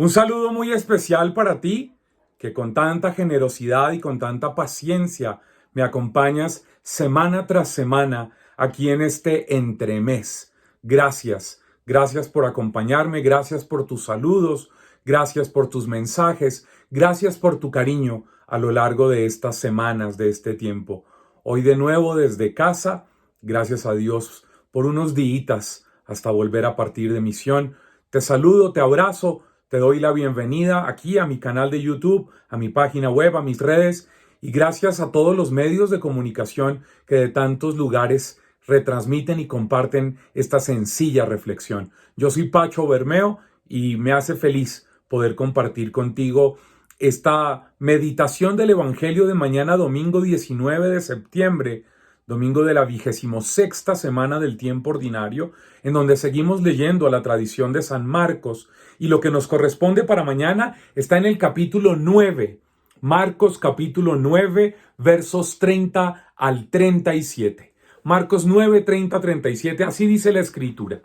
Un saludo muy especial para ti, que con tanta generosidad y con tanta paciencia me acompañas semana tras semana aquí en este entremés. Gracias, gracias por acompañarme, gracias por tus saludos, gracias por tus mensajes, gracias por tu cariño a lo largo de estas semanas, de este tiempo. Hoy de nuevo desde casa, gracias a Dios por unos días hasta volver a partir de misión. Te saludo, te abrazo. Te doy la bienvenida aquí a mi canal de YouTube, a mi página web, a mis redes y gracias a todos los medios de comunicación que de tantos lugares retransmiten y comparten esta sencilla reflexión. Yo soy Pacho Bermeo y me hace feliz poder compartir contigo esta meditación del Evangelio de mañana domingo 19 de septiembre, domingo de la 26ª semana del tiempo ordinario, en donde seguimos leyendo a la tradición de San Marcos, y lo que nos corresponde para mañana está en el capítulo 9, Marcos capítulo 9, versos 30 al 37. Marcos 9, 30, 37, así dice la Escritura.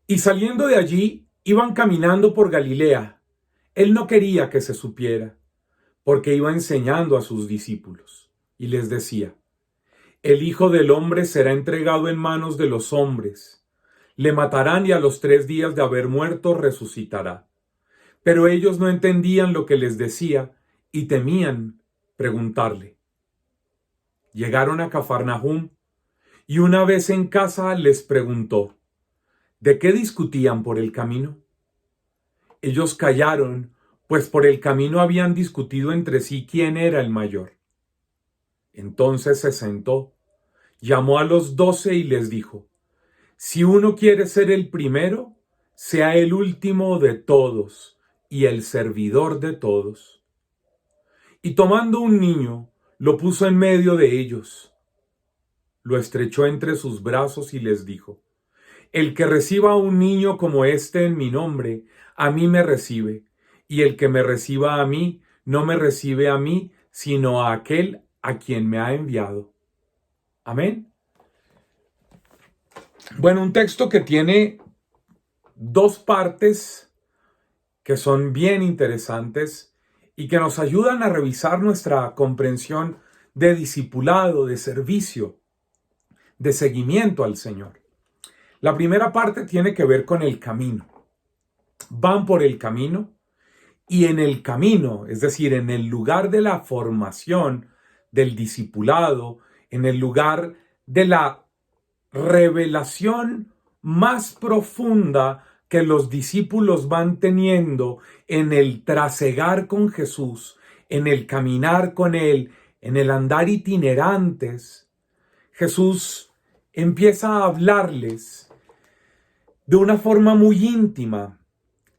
Y saliendo de allí, iban caminando por Galilea. Él no quería que se supiera, porque iba enseñando a sus discípulos, y les decía: el Hijo del Hombre será entregado en manos de los hombres. Le matarán y a los 3 días de haber muerto resucitará. Pero ellos no entendían lo que les decía y temían preguntarle. Llegaron a Cafarnaúm y una vez en casa les preguntó: ¿de qué discutían por el camino? Ellos callaron, pues por el camino habían discutido entre sí quién era el mayor. Entonces se sentó, llamó a los 12 y les dijo: si uno quiere ser el primero, sea el último de todos y el servidor de todos. Y tomando un niño, lo puso en medio de ellos. Lo estrechó entre sus brazos y les dijo: el que reciba a un niño como este en mi nombre, a mí me recibe, y el que me reciba a mí, no me recibe a mí, sino a aquel a quien me ha enviado. Amén. Bueno, un texto que tiene 2 partes que son bien interesantes y que nos ayudan a revisar nuestra comprensión de discipulado, de servicio, de seguimiento al Señor. La primera parte tiene que ver con el camino. Van por el camino y en el camino, es decir, en el lugar de la formación, del discipulado, en el lugar de la revelación más profunda que los discípulos van teniendo en el trasegar con Jesús, en el caminar con Él, en el andar itinerantes, Jesús empieza a hablarles de una forma muy íntima.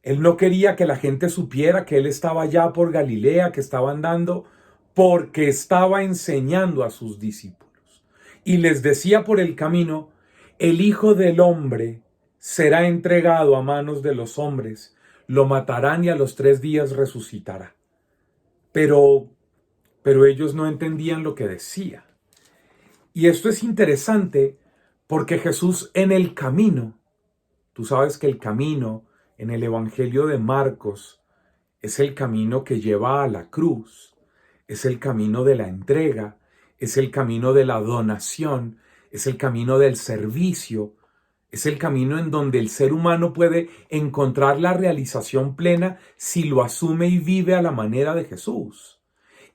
Él no quería que la gente supiera que Él estaba allá por Galilea, que estaba andando, porque estaba enseñando a sus discípulos. Y les decía por el camino: el Hijo del Hombre será entregado a manos de los hombres, lo matarán y a los 3 días resucitará. Pero ellos no entendían lo que decía. Y esto es interesante porque Jesús en el camino, tú sabes que el camino en el Evangelio de Marcos es el camino que lleva a la cruz, es el camino de la entrega, es el camino de la donación, es el camino del servicio, es el camino en donde el ser humano puede encontrar la realización plena si lo asume y vive a la manera de Jesús.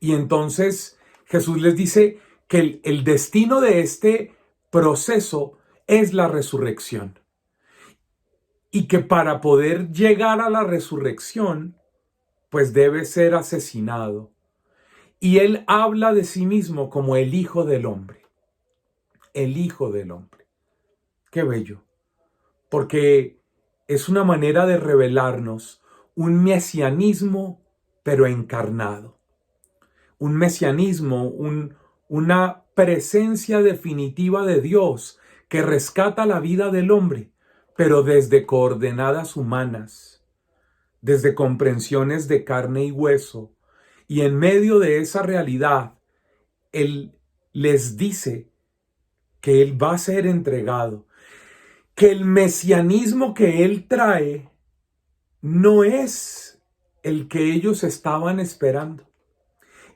Y entonces Jesús les dice que el destino de este proceso es la resurrección. Y que para poder llegar a la resurrección, pues debe ser asesinado. Y él habla de sí mismo como el Hijo del Hombre. El Hijo del Hombre. Qué bello. Porque es una manera de revelarnos un mesianismo, pero encarnado. Un mesianismo, una presencia definitiva de Dios que rescata la vida del hombre, pero desde coordenadas humanas, desde comprensiones de carne y hueso. Y en medio de esa realidad, Él les dice que Él va a ser entregado, que el mesianismo que Él trae no es el que ellos estaban esperando.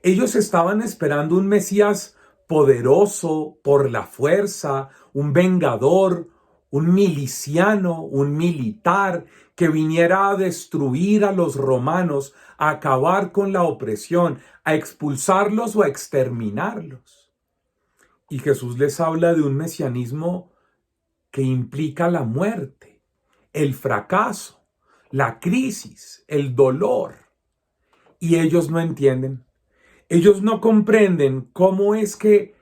Ellos estaban esperando un Mesías poderoso por la fuerza, un vengador, un miliciano, un militar que viniera a destruir a los romanos, a acabar con la opresión, a expulsarlos o a exterminarlos. Y Jesús les habla de un mesianismo que implica la muerte, el fracaso, la crisis, el dolor. Y ellos no entienden. Ellos no comprenden cómo es que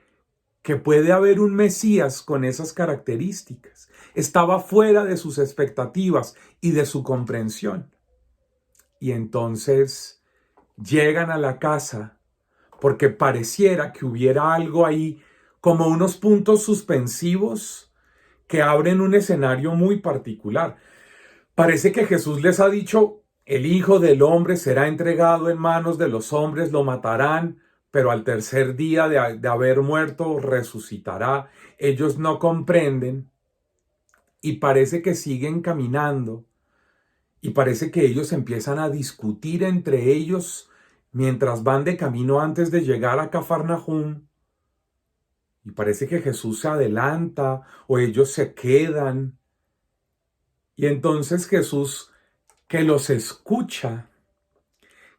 puede haber un Mesías con esas características. Estaba fuera de sus expectativas y de su comprensión. Y entonces llegan a la casa porque pareciera que hubiera algo ahí, como unos puntos suspensivos que abren un escenario muy particular. Parece que Jesús les ha dicho: el Hijo del Hombre será entregado en manos de los hombres, lo matarán, pero al tercer día de haber muerto resucitará. Ellos no comprenden y parece que siguen caminando y parece que ellos empiezan a discutir entre ellos mientras van de camino antes de llegar a Cafarnaúm. Y parece que Jesús se adelanta o ellos se quedan. Y entonces Jesús, que los escucha,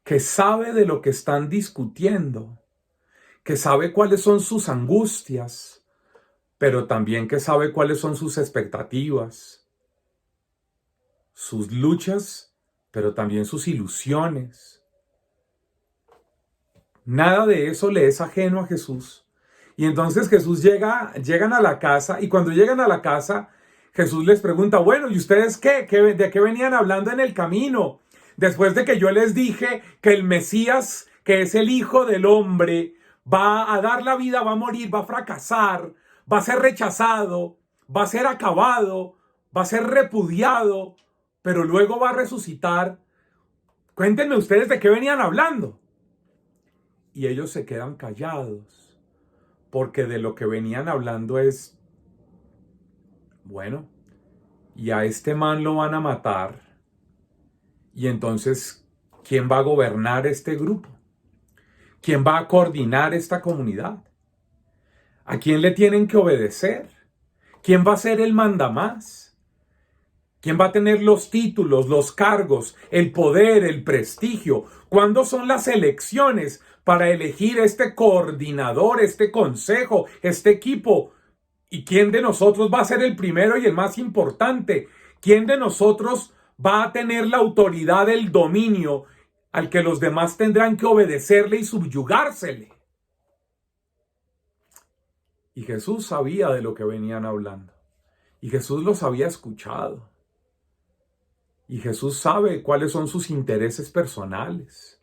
que sabe de lo que están discutiendo, que sabe cuáles son sus angustias, pero también que sabe cuáles son sus expectativas, sus luchas, pero también sus ilusiones. Nada de eso le es ajeno a Jesús. Y entonces llegan a la casa, y cuando llegan a la casa, Jesús les pregunta: bueno, ¿y ustedes qué? ¿De qué venían hablando en el camino? Después de que yo les dije que el Mesías, que es el Hijo del Hombre, va a dar la vida, va a morir, va a fracasar, va a ser rechazado, va a ser acabado, va a ser repudiado, pero luego va a resucitar. Cuéntenme ustedes de qué venían hablando. Y ellos se quedan callados, porque de lo que venían hablando es: bueno, y a este man lo van a matar, y entonces, ¿quién va a gobernar este grupo? ¿Quién va a coordinar esta comunidad? ¿A quién le tienen que obedecer? ¿Quién va a ser el mandamás? ¿Quién va a tener los títulos, los cargos, el poder, el prestigio? ¿Cuándo son las elecciones para elegir este coordinador, este consejo, este equipo? ¿Y quién de nosotros va a ser el primero y el más importante? ¿Quién de nosotros va a tener la autoridad, el dominio al que los demás tendrán que obedecerle y subyugársele? Y Jesús sabía de lo que venían hablando. Y Jesús los había escuchado. Y Jesús sabe cuáles son sus intereses personales.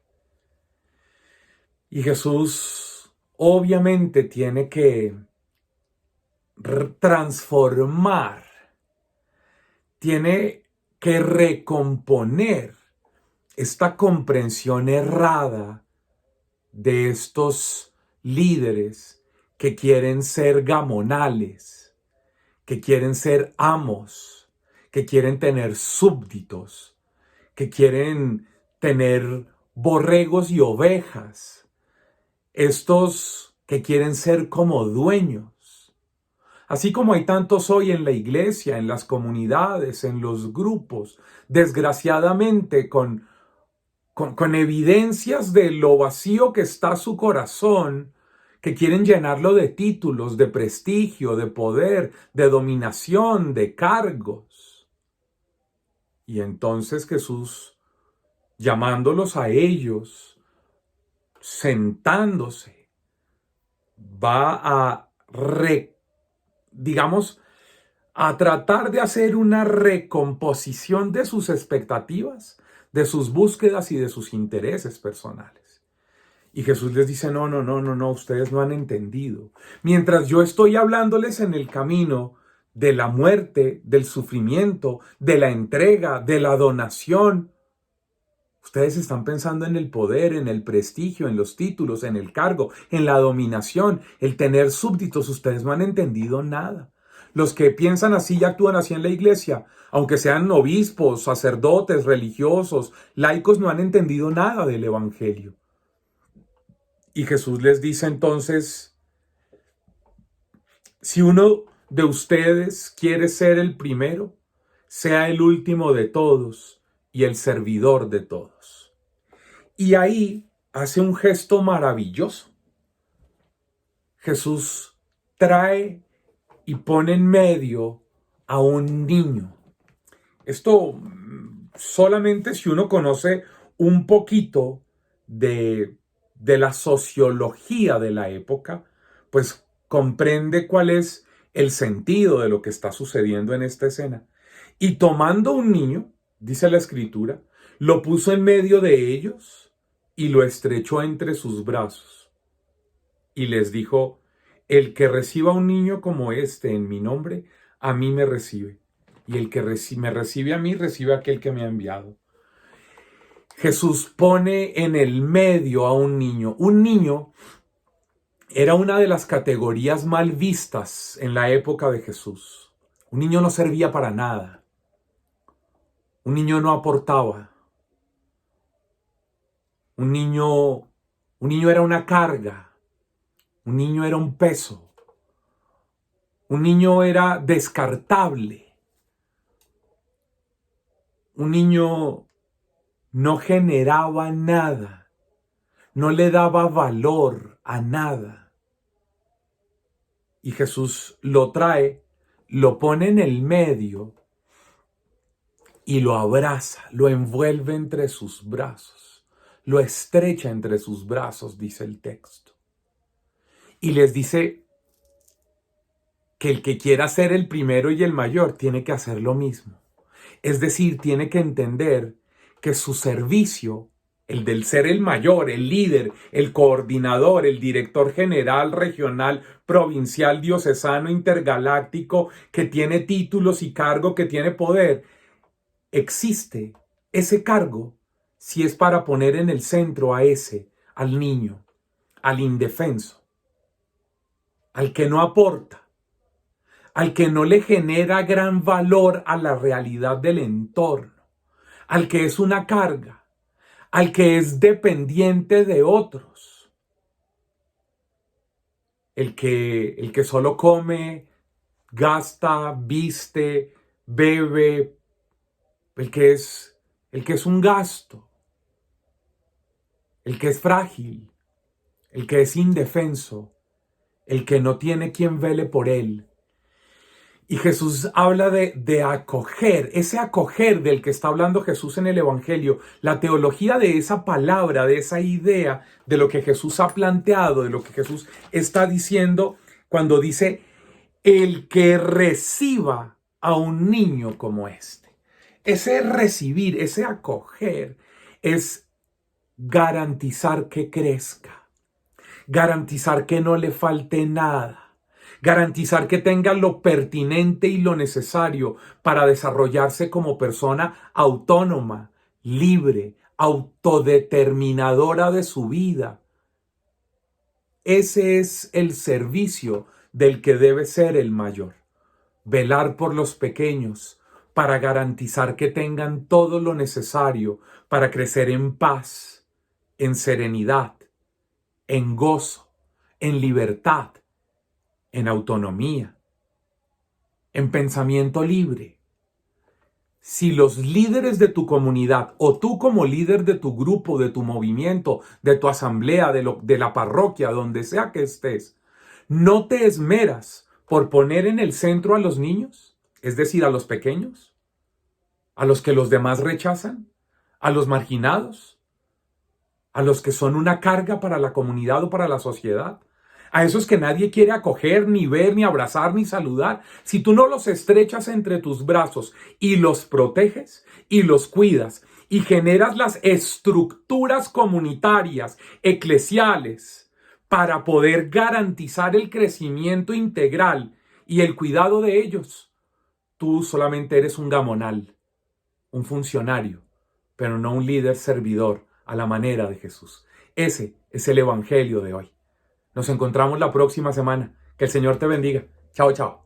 Y Jesús obviamente tiene que transformar, tiene que recomponer esta comprensión errada de estos líderes que quieren ser gamonales, que quieren ser amos, que quieren tener súbditos, que quieren tener borregos y ovejas, estos que quieren ser como dueños. Así como hay tantos hoy en la iglesia, en las comunidades, en los grupos, desgraciadamente con evidencias de lo vacío que está su corazón, que quieren llenarlo de títulos, de prestigio, de poder, de dominación, de cargos. Y entonces Jesús, llamándolos a ellos, sentándose, va a a tratar de hacer una recomposición de sus expectativas, de sus búsquedas y de sus intereses personales. Y Jesús les dice: no, ustedes no han entendido. Mientras yo estoy hablándoles en el camino de la muerte, del sufrimiento, de la entrega, de la donación, ustedes están pensando en el poder, en el prestigio, en los títulos, en el cargo, en la dominación, el tener súbditos. Ustedes no han entendido nada. los que piensan así y actúan así en la iglesia, aunque sean obispos, sacerdotes, religiosos, laicos, no han entendido nada del evangelio. Y Jesús les dice entonces, si uno de ustedes quiere ser el primero, sea el último de todos y el servidor de todos. Y ahí hace un gesto maravilloso. Jesús trae y pone en medio a un niño. Esto solamente si uno conoce un poquito de la sociología de la época, pues comprende cuál es el sentido de lo que está sucediendo en esta escena. Y tomando un niño, dice la escritura, lo puso en medio de ellos y lo estrechó entre sus brazos. Y les dijo, el que reciba un niño como este en mi nombre, a mí me recibe. Y el que me recibe a mí, recibe a aquel que me ha enviado. Jesús pone en el medio a un niño. Un niño era una de las categorías mal vistas en la época de Jesús. Un niño no servía para nada. Un niño no aportaba. Un niño era una carga. Un niño era un peso. Un niño era descartable. Un niño no generaba nada. No le daba valor a nada. Y Jesús lo trae, lo pone en el medio y lo abraza, lo envuelve entre sus brazos, lo estrecha entre sus brazos, dice el texto. Y les dice que el que quiera ser el primero y el mayor tiene que hacer lo mismo. Es decir, tiene que entender que su servicio, el del ser el mayor, el líder, el coordinador, el director general, regional, provincial, diocesano, intergaláctico, que tiene títulos y cargo, que tiene poder, existe ese cargo si es para poner en el centro al niño, al indefenso, al que no aporta, al que no le genera gran valor a la realidad del entorno, al que es una carga, al que es dependiente de otros, el que solo come, gasta, viste, bebe, el que es un gasto, el que es frágil, el que es indefenso, el que no tiene quien vele por él. Y Jesús habla de acoger, ese acoger del que está hablando Jesús en el Evangelio, la teología de esa palabra, de esa idea, de lo que Jesús ha planteado, de lo que Jesús está diciendo cuando dice, el que reciba a un niño como este. Ese recibir, ese acoger, es garantizar que crezca, garantizar que no le falte nada. Garantizar que tenga lo pertinente y lo necesario para desarrollarse como persona autónoma, libre, autodeterminadora de su vida. Ese es el servicio del que debe ser el mayor. Velar por los pequeños para garantizar que tengan todo lo necesario para crecer en paz, en serenidad, en gozo, en libertad, en autonomía, en pensamiento libre. Si los líderes de tu comunidad o tú como líder de tu grupo, de tu movimiento, de tu asamblea, de la parroquia, donde sea que estés, no te esmeras por poner en el centro a los niños, es decir, a los pequeños, a los que los demás rechazan, a los marginados, a los que son una carga para la comunidad o para la sociedad, a esos que nadie quiere acoger, ni ver, ni abrazar, ni saludar. Si tú no los estrechas entre tus brazos y los proteges y los cuidas y generas las estructuras comunitarias, eclesiales, para poder garantizar el crecimiento integral y el cuidado de ellos, tú solamente eres un gamonal, un funcionario, pero no un líder servidor a la manera de Jesús. Ese es el evangelio de hoy. Nos encontramos la próxima semana. Que el Señor te bendiga. Chao, chao.